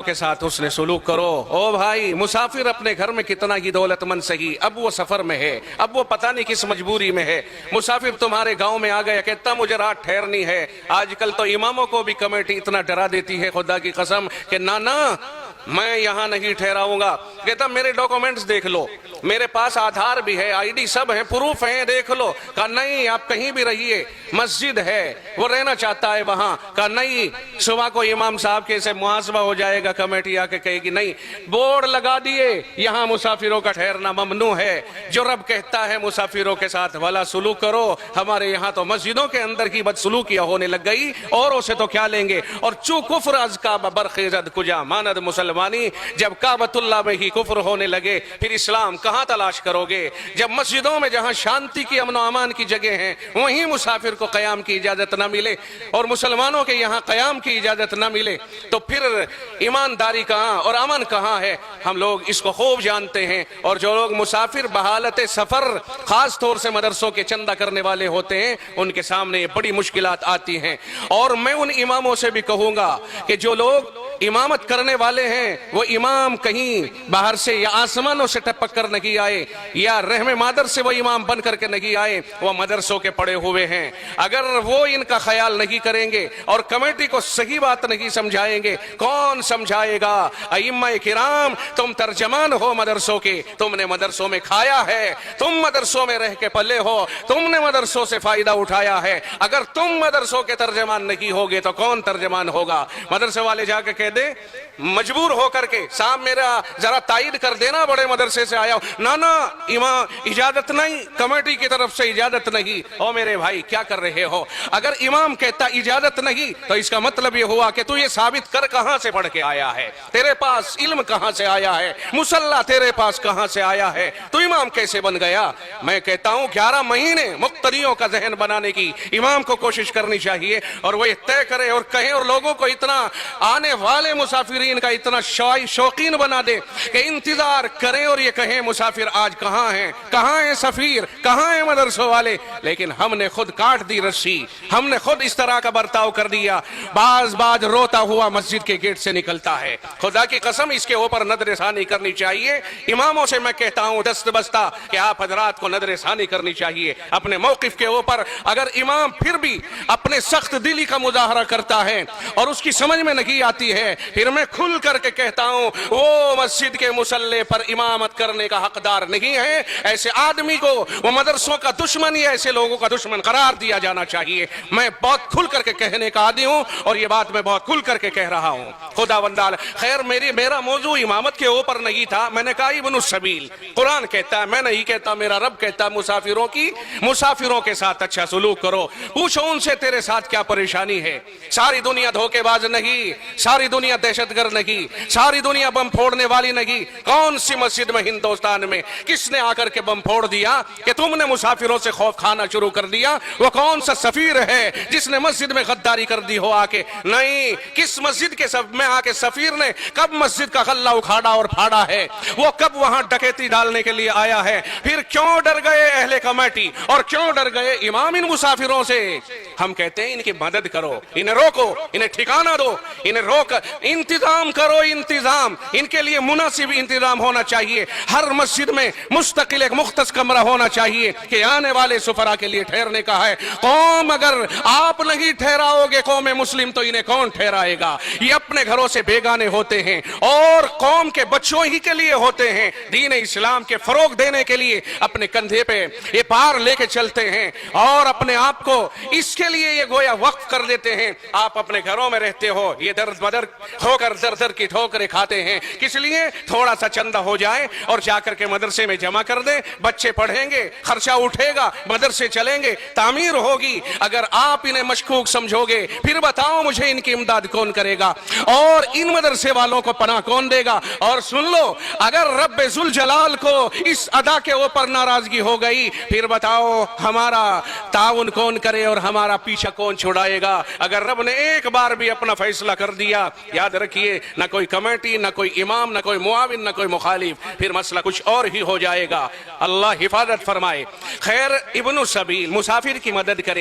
کے ساتھ حسن سلوک کرو۔ او بھائی، مسافر اپنے گھر میں کتنا ہی دولت مند سہی، اب وہ سفر میں ہے، اب وہ پتہ نہیں کس مجبوری میں ہے۔ مسافر تمہارے گاؤں میں آ گیا، کہتا مجھے رات ٹھہرنی ہے۔ آج کل تو اماموں کو بھی کمیٹی اتنا ڈرا دیتی ہے خدا کی قسم کہ نانا میں یہاں نہیں ٹھہراؤں گا۔ کہتا میرے ڈاکومنٹس دیکھ لو، میرے پاس آدھار بھی ہے، آئی ڈی سب ہے، پروف ہیں، دیکھ لو۔ کہا نہیں آپ کہیں بھی رہیے، مسجد ہے، وہ رہنا چاہتا ہے وہاں۔ کہا نہیں، صبح کو امام صاحب کے سے محاسبہ ہو جائے گا، کمیٹی آ کے کہے گی نہیں۔ بورڈ لگا دیے یہاں مسافروں کا ٹھہرنا ممنوع ہے۔ جو رب کہتا ہے مسافروں کے ساتھ بھلا سلوک کرو، ہمارے یہاں تو مسجدوں کے اندر کی بدسلوکیاں ہونے لگ گئی، اوروں سے تو کیا لیں گے۔ اور چو کفر از کعبہ برخیزد کجا ماند مسلمانی، جب کعبۃ اللہ میں ہی کفر ہونے لگے پھر اسلام کہاں تلاش کرو گے؟ جب مسجدوں میں جہاں شانتی کی، امن و امان کی جگہ ہیں، وہیں مسافر کو قیام کی اجازت نہ ملے اور مسلمانوں کے یہاں قیام کی اجازت نہ ملے تو پھر ایمانداری کہاں اور امن کہاں ہے؟ ہم لوگ اس کو خوب جانتے ہیں۔ اور جو لوگ مسافر بحالت سفر خاص طور سے مدرسوں کے چندہ کرنے والے ہوتے ہیں، ان کے سامنے یہ بڑی مشکلات آتی ہیں۔ اور میں ان اماموں سے بھی کہوں گا کہ جو لوگ امامت کرنے والے ہیں، وہ امام کہیں باہر سے یا آسمانوں سے ٹپک کر نہیں آئے یا رحم مادر سے وہ امام بن کر کے نہیں آئے، وہ مدرسوں کے پڑے ہوئے ہیں۔ اگر وہ ان کا خیال نہیں کریں گے اور کمیٹی کو صحیح بات نہیں سمجھائیں گے، کون سمجھائے گا؟ ائمہ کرام تم ترجمان ہو مدرسوں کے، تم نے مدرسوں میں کھایا ہے، تم مدرسوں میں رہ کے پلے ہو، تم نے مدرسوں سے فائدہ اٹھایا ہے۔ اگر تم مدرسوں کے ترجمان نہیں ہوگے تو کون ترجمان ہوگا؟ مدرسے والے جا کے کہہ دے مجبور ہو کر کے صاحب میرا ذرا تائید کر دینا، بڑے مدرسے سے آیا ہوں۔ نا امام اجازت نہیں، کمیٹی کی طرف سے اجازت نہیں۔ او میرے بھائی کیا کر رہے ہو؟ اگر امام کہتا اجازت نہیں تو اس کا مطلب یہ ہوا کہ تو یہ ثابت کر کہاں سے پڑھ کے آیا ہے، تیرے پاس علم کہاں سے آیا ہے، مصلی تیرے پاس کہاں سے آیا ہے، تو امام کیسے بن گیا؟ میں کہتا ہوں 11 مہینے مقتدیوں کا ذہن بنانے کی امام کو کوشش کرنی چاہیے، اور وہ یہ طے کرے اور کہیں اور لوگوں کو اتنا آنے والے مسافرین کا اتنا شوقین بنا دے کہ انتظار کریں اور یہ کہیں مسافر آج کہاں ہیں، کہاں ہیں سفیر، کہاں ہیں مدرسوں والے؟ لیکن ہم نے خود کاٹ دی رسی، ہم نے خود اس طرح کا برتاؤ کر دیا۔ باز روتا ہوا مسجد کے گیٹ سے نکلتا ہے۔ خدا کی قسم اس کے اوپر نظر ثانی کرنی چاہیے۔ اماموں سے میں کہتا ہوں دست بستہ کہ آپ حضرات کو نظر ثانی کرنی چاہیے اپنے موقف کے اوپر۔ اگر امام پھر بھی اپنے سخت دلی کا مظاہرہ کرتا ہے اور اس کی سمجھ میں نہیں آتی ہے، پھر میں کھل کر کے کہتا ہوں وہ مسجد کے مصلی پر امامت کرنے کا حقدار نہیں ہے۔ ایسے آدمی کو وہ مدرسوں کا دشمن یا ایسے لوگوں کا دشمن قرار دیا جانا چاہیے۔ میں بہت کھل کر کے کہنے کا عادی ہوں اور یہ بات میں بہت کھل کر کے کہہ رہا ہوں۔ خدا وندال خیر، میرا موضوع امامت کے اوپر نہیں تھا۔ میں نے کہا ابن السبیل، قرآن کہتا ہے، میں نہیں کہتا، میرا رب کہتا ہے مسافروں کے ساتھ اچھا سلوک کرو۔ پوچھو ان سے تیرے ساتھ کیا پریشانی ہے۔ ساری دنیا دھوکے باز نہیں، ساری دنیا دہشت گرد نہیں، ساری دنیا بم پھوڑنے والی نہیں۔ کون سی مسجد میں ہندوستان میں کس نے آ کر کے بم پھوڑ دیا کہ تم نے مسافروں سے خوف کھانا شروع کر دیا؟ وہ کون سا سفیر ہے جس نے مسجد میں غداری کر دی ہو آ کے؟ نہیں، کس مسجد کے میں آ کے سفیر نے کب مسجد کا غلہ اکھاڑا اور پھاڑا ہے؟ وہ کب وہاں ڈکیتی ڈالنے کے لیے آیا ہے؟ پھر کیوں ڈر گئے اہل کمیٹی اور کیوں ڈر گئے امام ان مسافروں سے؟ ہم کہتے ہیں ان کی مدد کرو، انہیں روکو، انہیں ٹھکانہ دو، انہیں روک، انتظام کرو، انتظام ان کے لیے مناسب انتظام ہونا چاہیے۔ ہر مسجد میں مستقل ایک مختص کمرہ ہونا چاہیے کہ آنے والے سفراء کے لیے ٹھہرنے کا ہے۔ قوم اگر آپ نہیں ٹھہراؤ گے قوم مسلم تو انہیں کون ٹھہرائے گا؟ یہ اپنے گھروں سے بیگانے ہوتے ہیں اور قوم کے بچوں ہی کے لیے ہوتے ہیں۔ دین اسلام کے فروغ دینے کے لیے اپنے کندھے پہ یہ پار لے کے چلتے ہیں اور اپنے آپ کو اس کے لیے یہ گویا وقف کر دیتے ہیں۔ آپ اپنے گھروں میں رہتے ہو، یہ درد بدر ہو کر در در کی ٹھوکریں کھاتے ہیں، کس لیے؟ تھوڑا سا چندہ ہو جائے اور جا کر کے مدرسے میں جمع کر دیں، بچے پڑھیں گے، خرچہ اٹھے گا، مدرسے چلیں گے، تعمیر ہوگی۔ اگر آپ انہیں مشکوک سمجھو گے پھر بتاؤ مجھے ان کی امداد کون کرے گا اور ان مدرسے والوں کو پناہ کون دے گا؟ اور سن لو، اگر رب ذوالجلال کو اس ادا کے اوپر ناراضگی ہو گئی پھر بتاؤ ہمارا تعاون کون کرے اور ہمارا پیچھا کون چھڑائے گا؟ اگر رب نے ایک بار بھی اپنا فیصلہ کر دیا، یاد رکھیے نہ کوئی کمیٹی، نہ کوئی امام، نہ کوئی معاون، نہ کوئی مخالف، پھر مسئلہ کچھ اور ہی ہو جائے گا۔ اللہ حفاظت فرمائے۔ خیر، ابن السبیل مسافر کی مدد کرے۔